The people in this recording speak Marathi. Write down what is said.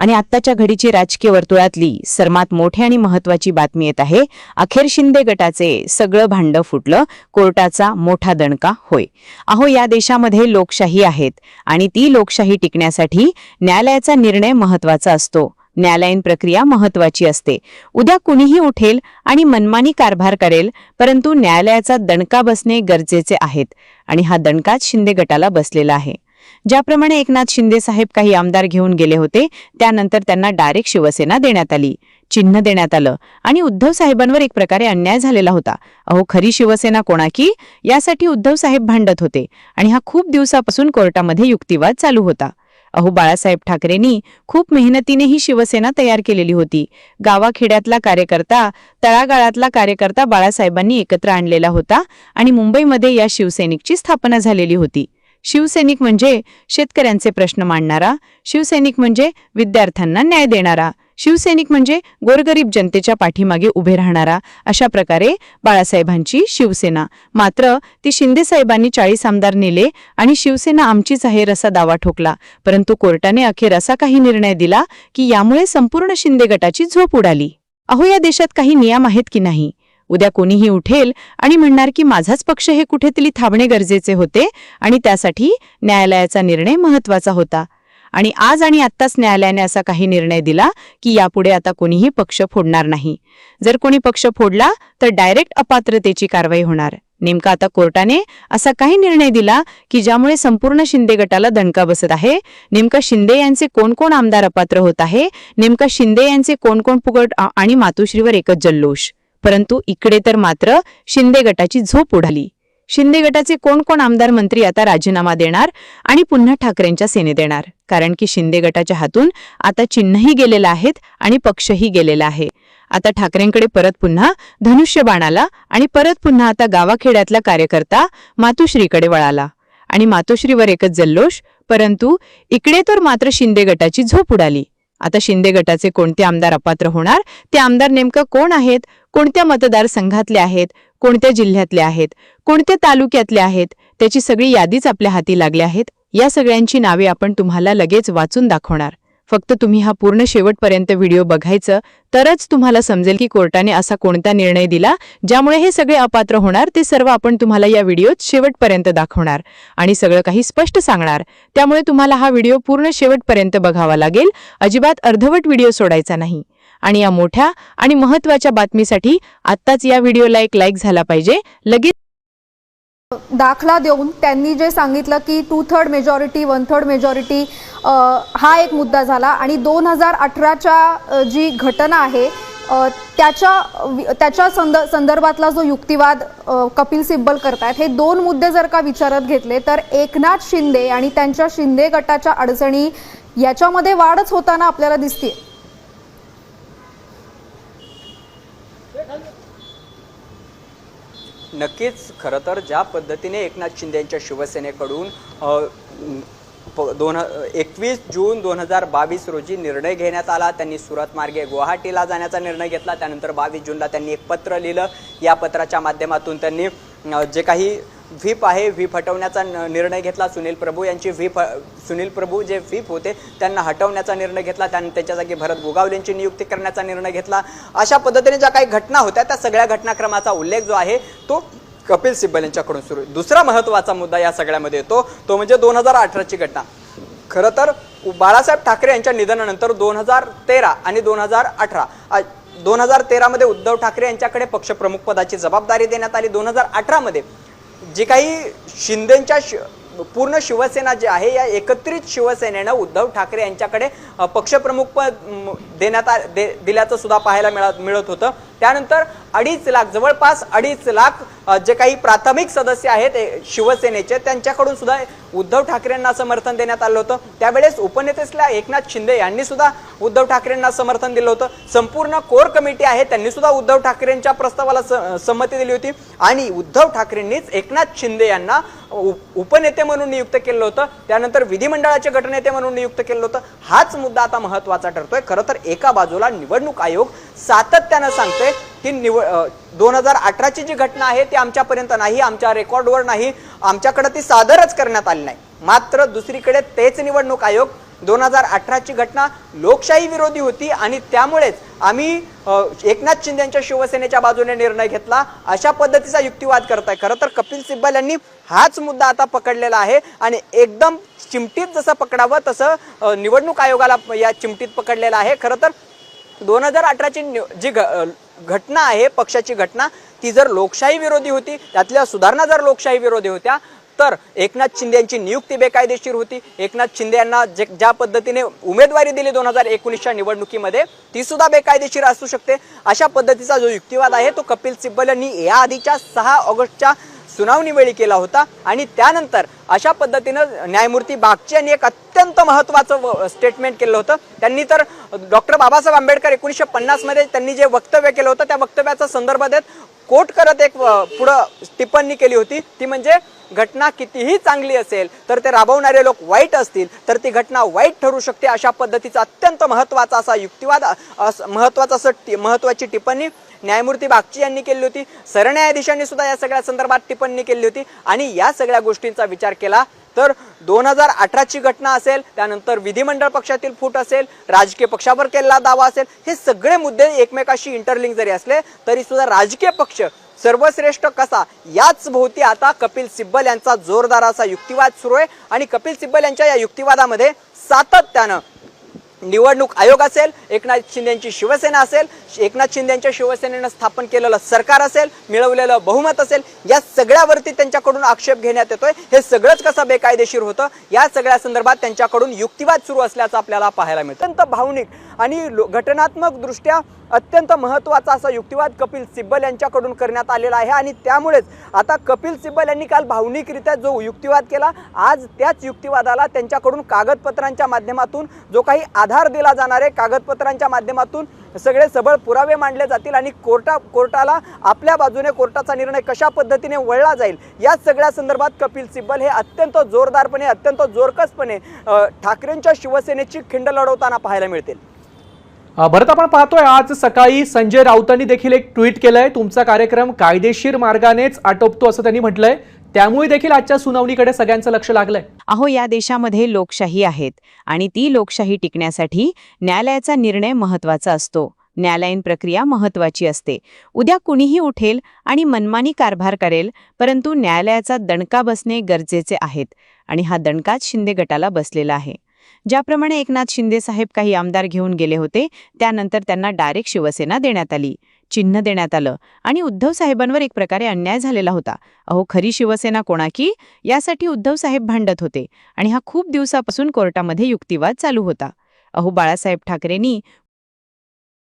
आणि आत्ताच्या घडीची राजकीय वर्तुळातली सर्वात मोठी आणि महत्त्वाची बातमी येत आहे। अखेर शिंदे गटाचे सगळं भांड फुटलं, कोर्टाचा मोठा दणका होय। अहो, या देशामध्ये लोकशाही आहेत आणि ती लोकशाही टिकण्यासाठी न्यायालयाचा निर्णय महत्त्वाचा असतो। न्यायालयीन प्रक्रिया महत्त्वाची असते। उद्या कुणीही उठेल आणि मनमानी कारभार करेल, परंतु न्यायालयाचा दणका बसणे गरजेचे आहेत आणि हा दणकाच शिंदे गटाला बसलेला आहे। ज्याप्रमाणे एकनाथ शिंदे साहेब काही आमदार घेऊन गेले होते, त्यानंतर त्यांना डायरेक्ट शिवसेना देण्यात आली, चिन्ह देण्यात आलं आणि उद्धव साहेबांवर एक प्रकारे अन्याय झालेला होता। अहो, खरी शिवसेना कोणाकी यासाठी उद्धव साहेब भांडत होते आणि हा खूप दिवसापासून कोर्टामध्ये युक्तिवाद चालू होता। अहो, बाळासाहेब ठाकरेंनी खूप मेहनतीने ही शिवसेना तयार केलेली होती। गावाखेड्यातला कार्यकर्ता, तळागाळातला कार्यकर्ता बाळासाहेबांनी एकत्र आणलेला होता आणि मुंबईमध्ये या शिवसैनिकची स्थापना झालेली होती। शिवसैनिक म्हणजे शेतकऱ्यांचे प्रश्न मांडणारा, शिवसैनिक म्हणजे विद्यार्थ्यांना न्याय देणारा, शिवसैनिक म्हणजे गोरगरीब जनतेच्या पाठीमागे उभे राहणारा, अशा प्रकारे बाळासाहेबांची शिवसेना। मात्र ती शिंदे साहेबांनी 40 आमदार नेले आणि शिवसेना आमचीच आहे असा दावा ठोकला, परंतु कोर्टाने अखेर असा काही निर्णय दिला की यामुळे संपूर्ण शिंदे गटाची झोप उडाली। अहो, या देशात काही नियम आहेत की नाही? उद्या कोणीही उठेल आणि म्हणणार की माझाच पक्ष हे कुठेतरी थांबणे गरजेचे होते आणि त्यासाठी न्यायालयाचा निर्णय महत्त्वाचा होता। आणि आज आणि आत्ताच न्यायालयाने असा काही निर्णय दिला की यापुढे आता कोणीही पक्ष फोडणार नाही। जर कोणी पक्ष फोडला तर डायरेक्ट अपात्रतेची कारवाई होणार। नेमका आता कोर्टाने असा काही निर्णय दिला की ज्यामुळे संपूर्ण शिंदे गटाला दणका बसत आहे। नेमका शिंदे यांचे कोण कोण आमदार अपात्र होत आहे, नेमका शिंदे यांचे कोण कोण फुकट आणि मातोश्रीवर एकच जल्लोष। परंतु इकडे तर मात्र शिंदे गटाची झोप उडाली। शिंदे गटाचे कोण कोण आमदार मंत्री आता राजीनामा देणार आणि पुन्हा ठाकरेंच्या सेनेत येणार, कारण की शिंदे गटाच्या हातून आता चिन्हही गेलेलं आहेत आणि पक्षही गेलेला आहे। आता ठाकरेंकडे परत पुन्हा धनुष्यबाण आला आणि परत पुन्हा आता गावाखेड्यातला कार्यकर्ता मातोश्रीकडे वळाला आणि मातोश्रीवर एकच जल्लोष। परंतु इकडे तर मात्र शिंदे गटाची झोप उडाली। आता शिंदे गटाचे कोणते आमदार अपात्र होणार, ते आमदार नेमकं कोण आहेत, कोणत्या मतदारसंघातले आहेत, कोणत्या जिल्ह्यातले आहेत, कोणत्या तालुक्यातले आहेत, त्याची सगळी यादीच आपल्या हाती लागली आहेत। या सगळ्यांची नावे आपण तुम्हाला लगेच वाचून दाखवणार। फक्त तुम्ही हा पूर्ण शेवटपर्यंत व्हिडिओ बघायचं, तरच तुम्हाला समजेल की कोर्टाने असा कोणता निर्णय दिला ज्यामुळे हे सगळे अपात्र होणार। ते सर्व आपण तुम्हाला या व्हिडिओत शेवटपर्यंत दाखवणार आणि सगळं काही स्पष्ट सांगणार। त्यामुळे तुम्हाला हा व्हिडिओ पूर्ण शेवटपर्यंत बघावा लागेल, अजिबात अर्धवट व्हिडिओ सोडायचा नाही। आणि या मोठ्या आणि महत्त्वाच्या बातमीसाठी आत्ताच या व्हिडिओला एक लाईक झाला पाहिजे। लगेच दाखला देऊन त्यांनी जे सांगितलं की 2/3 मेजॉरिटी 1/3 मेजॉरिटी, हा एक मुद्दा झाला। आणि 2018च्या जी घटना आहे त्याच्या संदर्भातला जो युक्तिवाद कपिल सिब्बल करतायत, हे दोन मुद्दे जर का विचारात घेतले तर एकनाथ शिंदे आणि त्यांच्या शिंदे गटाच्या अडचणी याच्यामध्ये वाढच होताना आपल्याला दिसते। नक्कीच खरं तर ज्या पद्धतीने एकनाथ शिंदे यांच्या शिवसेनेकडून 21 जून 2022 रोजी निर्णय घेण्यात आला। त्यांनी सुरत मार्गे गुवाहाटीला जाण्याचा निर्णय घेतला। त्यानंतर 22 जूनला त्यांनी एक पत्र लिहिलं। या पत्राच्या माध्यमातून त्यांनी जे काही व्हीप आहे, व्हीप हटवण्याचा निर्णय घेतला। सुनील प्रभू जे व्हीप होते त्यांना हटवण्याचा निर्णय घेतला। त्यानंतर त्याच्या जागी भरत गोगावलेंची नियुक्ती करण्याचा निर्णय घेतला। अशा पद्धतीने ज्या काही घटना होत्या त्या सगळ्या घटनाक्रमाचा उल्लेख जो आहे तो कपिल सिब्बल यांच्याकडून सुरू आहे। दुसरा महत्त्वाचा मुद्दा या सगळ्यामध्ये येतो तो म्हणजे 2018ची घटना। खरं तर बाळासाहेब ठाकरे यांच्या निधनानंतर 2013 आणि 2013 मध्ये उद्धव ठाकरे यांच्याकडे पक्षप्रमुख पदाची जबाबदारी देण्यात आली। 2018 मध्ये जी काही शिंदेच्या पूर्ण शिवसेना जी आहे या एकत्रित शिवसेनेनं उद्धव ठाकरे यांच्याकडे पक्षप्रमुख पद दिल्याचं सुद्धा पाहायला मिळत होतं। त्यानंतर 2.5 लाख, जवळपास 2.5 लाख जे काही प्राथमिक सदस्य आहेत शिवसेनेचे त्यांच्याकडून सुद्धा उद्धव ठाकरेंना समर्थन देण्यात आलं होतं। त्यावेळेस उपनेते एकनाथ शिंदे यांनी सुद्धा उद्धव ठाकरेंना समर्थन दिलं होतं। संपूर्ण कोर कमिटी आहे त्यांनी सुद्धा उद्धव ठाकरेंच्या प्रस्तावाला संमती दिली होती आणि उद्धव ठाकरेंनीच एकनाथ शिंदे यांना उपनेते म्हणून नियुक्त केलं होतं। त्यानंतर विधिमंडळाचे गटनेते म्हणून नियुक्त केलं होतं। हाच मुद्दा आता महत्त्वाचा ठरतोय। खरं तर एका बाजूला निवडणूक आयोग सातत्यानं सांगतोय की 2018ची जी घटना आहे ती आमच्यापर्यंत नाही, आमच्या रेकॉर्डवर नाही, आमच्याकडे ती सादरच करण्यात आली नाही। मात्र दुसरीकडे तेच निवडणूक आयोग 2018ची घटना लोकशाही विरोधी होती आणि त्यामुळेच आम्ही एकनाथ शिंदेच्या शिवसेनेच्या बाजूने निर्णय घेतला, अशा पद्धतीचा युक्तिवाद करताय. खरं तर कपिल सिब्बल यांनी हाच मुद्दा आता पकडलेला आहे आणि एकदम चिमटीत जसं पकडावं तसं निवडणूक आयोगाला या चिमटीत पकडलेलं आहे. खरं तर 2018ची जी घटना आहे, पक्षाची घटना, ती जर लोकशाही विरोधी होती, त्यातल्या सुधारणा जर लोकशाही विरोधी होत्या, तर एकनाथ शिंदे यांची नियुक्ती बेकायदेशीर होती. एकनाथ शिंदे यांना ज्या पद्धतीने उमेदवारी दिली 2019च्या निवडणुकीमध्ये, ती सुद्धा बेकायदेशीर असू शकते. अशा पद्धतीचा जो युक्तिवाद आहे तो कपिल सिब्बल यांनी या आधीच्या 6 ऑगस्टच्या सुनावणीवेळी केला होता आणि त्यानंतर अशा पद्धतीनं न्यायमूर्ती बागची यांनी एक अत्यंत महत्त्वाचं स्टेटमेंट केलं होतं. त्यांनी तर डॉक्टर बाबासाहेब आंबेडकर 1950 मध्ये त्यांनी जे वक्तव्य केलं होतं त्या वक्तव्याचा संदर्भ देत कोट करत एक पुढं टिप्पणी केली होती, ती म्हणजे घटना कितीही चांगली असेल तर ते राबवणारे लोक वाईट असतील तर ती घटना वाईट ठरू शकते. अशा पद्धतीचा अत्यंत महत्त्वाचा असा युक्तिवाद, महत्त्वाची टिप्पणी न्यायमूर्ती बागची यांनी केली होती. सरन्यायाधीशांनी सुद्धा या सगळ्या संदर्भात टिप्पणी केली होती आणि या सगळ्या गोष्टींचा विचार केला तर 2018ची घटना असेल, त्यानंतर विधिमंडळ पक्षातील फूट असेल, राजकीय पक्षावर केलेला दावा असेल, हे सगळे मुद्दे एकमेकाशी इंटरलिंक जरी असले तरी सुद्धा राजकीय पक्ष सर्वश्रेष्ठ कसा, याच भोवती आता कपिल सिब्बल यांचा जोरदार असा युक्तिवाद सुरू आहे. आणि कपिल सिब्बल यांच्या या युक्तिवादामध्ये सातत्यानं निवडणूक आयोग असेल, एकनाथ शिंदेची शिवसेना असेल, एकनाथ शिंदेच्या शिवसेनेनं स्थापन केलेलं सरकार असेल, मिळवलेलं बहुमत असेल, या सगळ्यावरती त्यांच्याकडून आक्षेप घेण्यात येतोय. हे सगळंच कसं बेकायदेशीर होतं, या सगळ्या संदर्भात त्यांच्याकडून युक्तिवाद सुरू असल्याचं आपल्याला पाहायला मिळतं. अत्यंत भावनिक आणि घटनात्मक दृष्ट्या अत्यंत महत्त्वाचा असा युक्तिवाद कपिल सिब्बल यांच्याकडून करण्यात आलेला आहे आणि त्यामुळेच आता कपिल सिब्बल यांनी काल भावनिकरित्या जो युक्तिवाद केला, आज त्याच युक्तिवादाला त्यांच्याकडून कागदपत्रांच्या माध्यमातून जो काही आधार दिला जाणार आहे, कागदपत्रांच्या माध्यमातून सगळे सबळ पुरावे मांडले जातील आणि कोर्टाला आपल्या बाजूने कोर्टाचा निर्णय कशा पद्धतीने वळला जाईल, या सगळ्या संदर्भात कपिल सिब्बल हे अत्यंत जोरदारपणे, अत्यंत जोरकसपणे ठाकरेंच्या शिवसेनेची खिंड लढवताना पाहायला मिळतील. भरत, आपण पाहतोय आज सकाळी संजय राऊतांनी देखील एक ट्विट केलंय, तुमचा कार्यक्रम कायदेशीर मार्गानेच आटोपतो असं त्यांनी म्हटलंय. त्यामुळे देखील आजच्या सुनावणीकडे सगळ्यांचं लक्ष लागलंय. अहो, या देशामध्ये लोकशाही आहेत आणि ती लोकशाही टिकण्यासाठी न्यायालयाचा निर्णय महत्त्वाचा असतो. न्यायालयीन प्रक्रिया महत्त्वाची असते. उद्या कुणीही उठेल आणि मनमानी कारभार करेल, परंतु न्यायालयाचा दणका बसणे गरजेचे आहेत आणि हा दणकाच शिंदे गटाला बसलेला आहे. ज्याप्रमाणे एकनाथ शिंदे साहेब काही आमदार घेऊन गेले होते, त्यानंतर त्यांना डायरेक्ट शिवसेना देण्यात आली, चिन्ह देण्यात आलं आणि उद्धव साहेबांवर एक प्रकारे अन्याय झालेला होता. अहो, खरी शिवसेना कोणाकी, यासाठी उद्धव साहेब भांडत होते आणि हा खूप दिवसापासून कोर्टामध्ये युक्तिवाद चालू होता. अहो, बाळासाहेब ठाकरेंनी